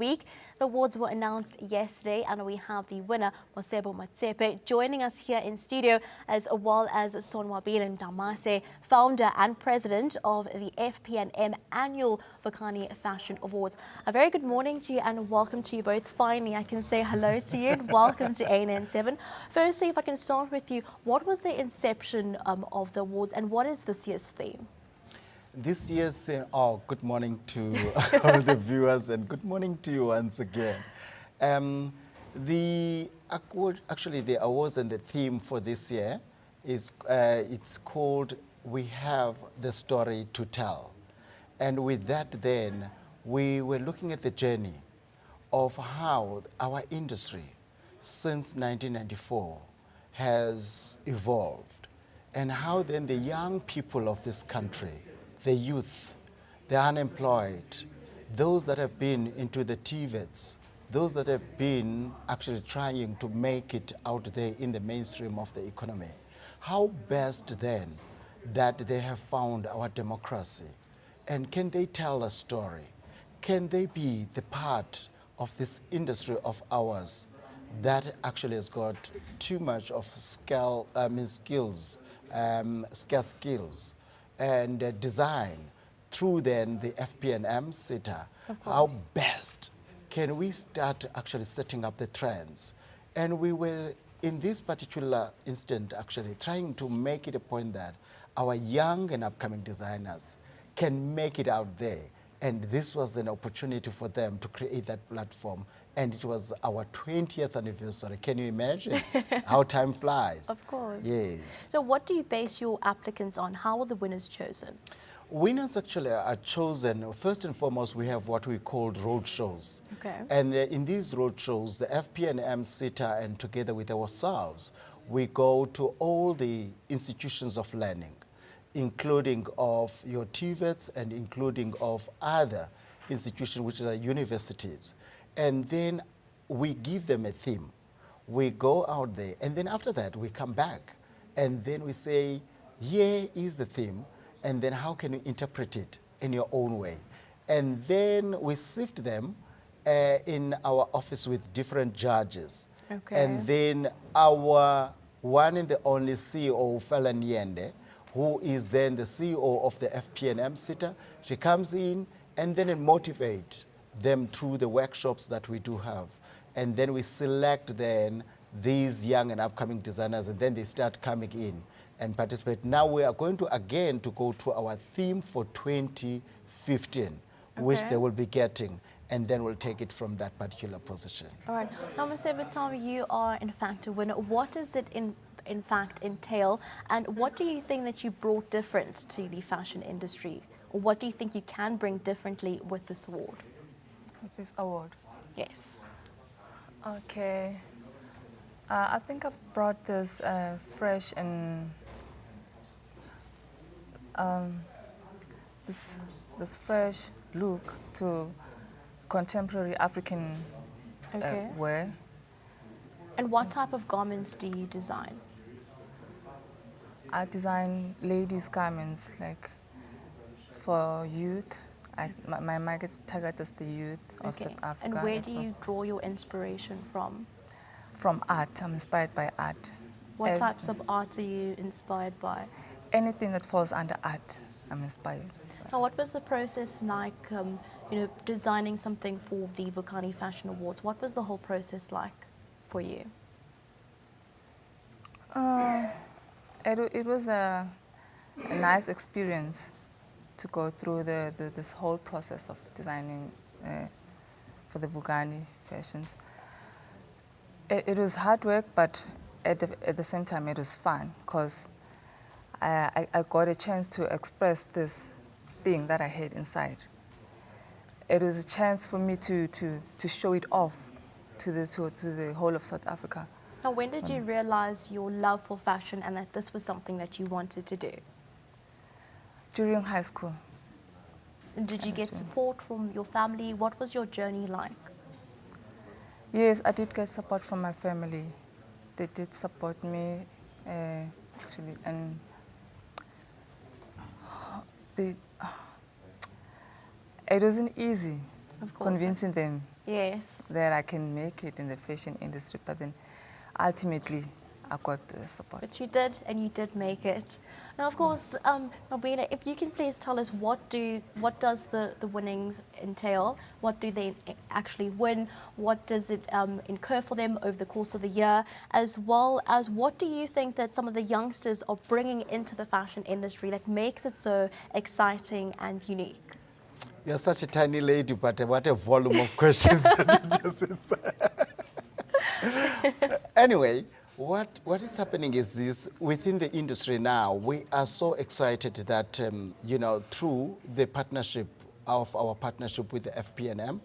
week. The awards were announced yesterday and we have the winner, Motsepe, joining us here in studio, as well as Sonwabile Ndamase, founder and president of the FP&M Annual Vukani Fashion Awards. A very good morning to you and welcome to you both. Finally, I can say hello to you and welcome to ANN7. Firstly, if I can start with you, what was the inception of the awards and what is this year's theme? This year's good morning to all the viewers and good morning to you once again. The awards and the theme for this year is it's called "We Have the Story to Tell," and with that, then we were looking at the journey of how our industry since 1994 has evolved, and how then the young people of this country, the youth, the unemployed, those that have been into the TVETs, those that have been actually trying to make it out there in the mainstream of the economy, how best then that they have found our democracy, and can they tell a story? Can they be the part of this industry of ours that actually has got too much of skills and design through then the FP&M SETA? How best can we start actually setting up the trends? And we were in this particular instant actually trying to make it a point that our young and upcoming designers can make it out there. And this was an opportunity for them to create that platform. And it was our 20th anniversary. Can you imagine how time flies? Of course. Yes. So what do you base your applicants on? How are the winners chosen? Winners actually are chosen, first and foremost, we have what we call road shows. Okay. And in these road shows, the FP&M SETA and together with ourselves, we go to all the institutions of learning, including of your TVETs and including of other institutions, which are universities. And then we give them a theme. We go out there, and then after that, we come back. And then we say, here is the theme, and then how can you interpret it in your own way? And then we sift them in our office with different judges. Okay. And then our one and the only CEO, Fela Nyende, who is then the CEO of the FP&M SETA, she comes in and then motivate them through the workshops that we do have. And then we select then these young and upcoming designers, and then they start coming in and participate. Now we are going to again to go to our theme for 2015, which they will be getting, and then we'll take it from that particular position. All right. Now, Masebe, you are in fact a winner. What does it in fact entail, and what do you think that you brought different to the fashion industry? Or what do you think you can bring differently with this award? With this award? Yes. Okay. I think I've brought this fresh and this fresh look to contemporary African wear. And what type of garments do you design? I design ladies' garments, like for youth. My market target is the youth of South Africa. And where do you draw your inspiration from? From art. I'm inspired by art. What types of art are you inspired by? Anything that falls under art, I'm inspired by. Now, what was the process like, designing something for the Vukani Fashion Awards? What was the whole process like for you? It was a nice experience to go through this whole process of designing for the Vukani fashions. It was hard work, but at the same time it was fun, because I got a chance to express this thing that I had inside. It was a chance for me to show it off to the whole of South Africa. Now, when did you realize your love for fashion and that this was something that you wanted to do? During high school. And did you get support from your family? What was your journey like? Yes, I did get support from my family. They did support me, actually, and it wasn't easy convincing them Yes. that I can make it in the fashion industry. But then ultimately, I got the support. But you did, and you did make it. Now, of course, Nobina, if you can please tell us what does the winnings entail? What do they actually win? What does it incur for them over the course of the year? As well as what do you think that some of the youngsters are bringing into the fashion industry that makes it so exciting and unique? You're such a tiny lady, but what a volume of questions that you just Anyway, what is happening is this, within the industry now, we are so excited that, through the partnership of our partnership with the FP&M,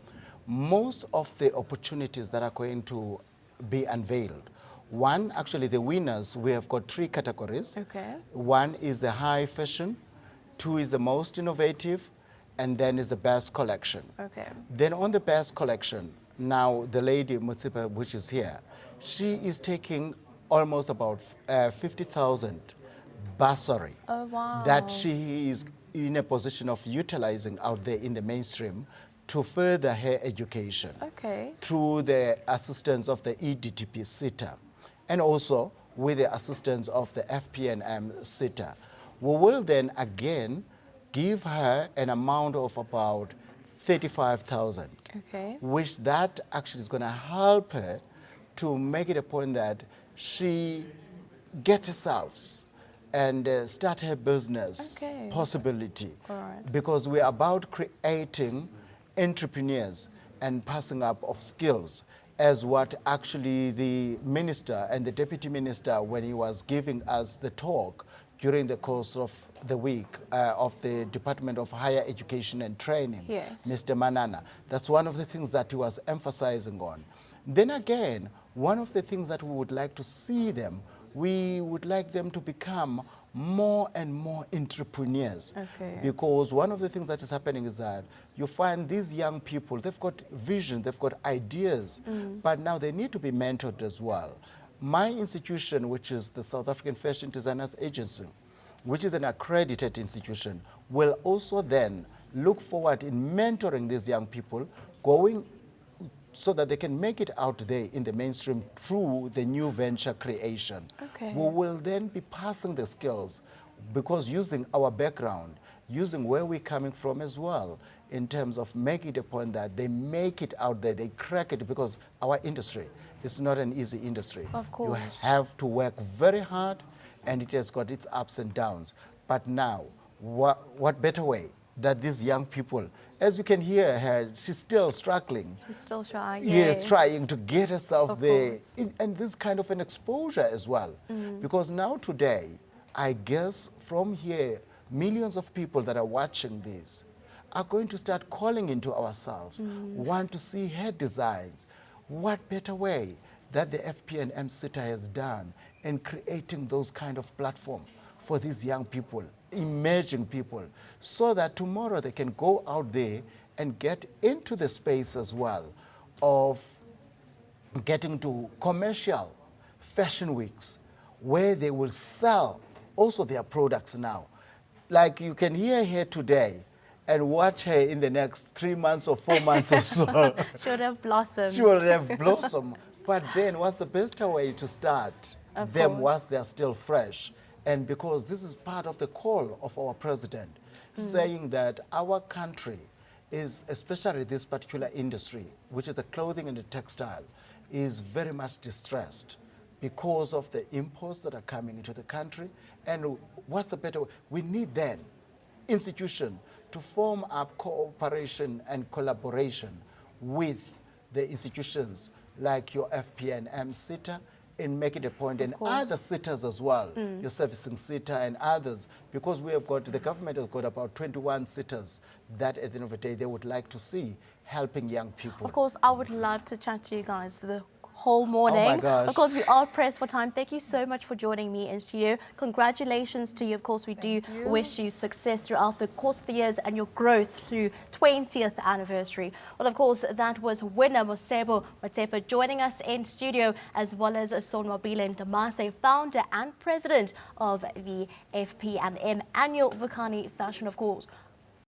most of the opportunities that are going to be unveiled. One, actually the winners, we have got 3 categories. Okay. One is the high fashion, 2 is the most innovative, and then is the best collection. Okay. Then on the best collection, now the lady Motsepe, which is here, she is taking almost about 50,000 bursary that she is in a position of utilizing out there in the mainstream to further her education through the assistance of the EDTP SETA and also with the assistance of the FP&M SETA. We will then again give her an amount of about 35,000, which that actually is going to help her to make it a point that she get herself and start her business possibility. Because we're about creating entrepreneurs and passing up of skills, as what actually the minister and the deputy minister, when he was giving us the talk during the course of the week of the Department of Higher Education and Training, Mr. Manana, that's one of the things that he was emphasizing on. Then again, one of the things that we would like to see them, we would like them to become more and more entrepreneurs. Because one of the things that is happening is that you find these young people, they've got vision, they've got ideas, but now they need to be mentored as well. My institution, which is the South African Fashion Designers Agency, which is an accredited institution, will also then look forward in mentoring these young people, going so that they can make it out there in the mainstream through the new venture creation. We will then be passing the skills, because using our background, using where we're coming from as well, in terms of making it a point that they make it out there, they crack it, because our industry is not an easy industry. Of course. You have to work very hard, and it has got its ups and downs. But now, what better way that these young people, as you can hear her, she's still struggling. She's still trying. Yes, trying to get herself there. And this kind of an exposure as well. Because now today, I guess from here, millions of people that are watching this are going to start calling into ourselves, want to see her designs. What better way that the FP&M SETA has done in creating those kind of platform for these young people, emerging people, so that tomorrow they can go out there and get into the space as well of getting to commercial fashion weeks where they will sell also their products now. Like you can hear her today and watch her in the next 3 months or 4 months or so. She would have blossomed. She will have blossomed. But then what's the best way to start them whilst they're still fresh? And because this is part of the call of our president, saying that our country is, especially this particular industry, which is the clothing and the textile, is very much distressed because of the imports that are coming into the country. And what's the better way? We need then institution to form up cooperation and collaboration with the institutions like your FP&M SETA, and make it a point, and other SETAs as well, your servicing SETA and others, because we have got, the government has got about 21 SETAs that at the end of the day they would like to see helping young people. Of course, I would love to chat to you guys the whole morning. Oh my gosh. Of course, we are pressed for time. Thank you so much for joining me in studio. Congratulations to you. Of course, we do wish you success throughout the course of the years and your growth through 20th anniversary. Well, of course, that was winner Motsepe joining us in studio, as well as Sonwabile Ndamase, founder and president of the FP&M annual Vukani Fashion, of course.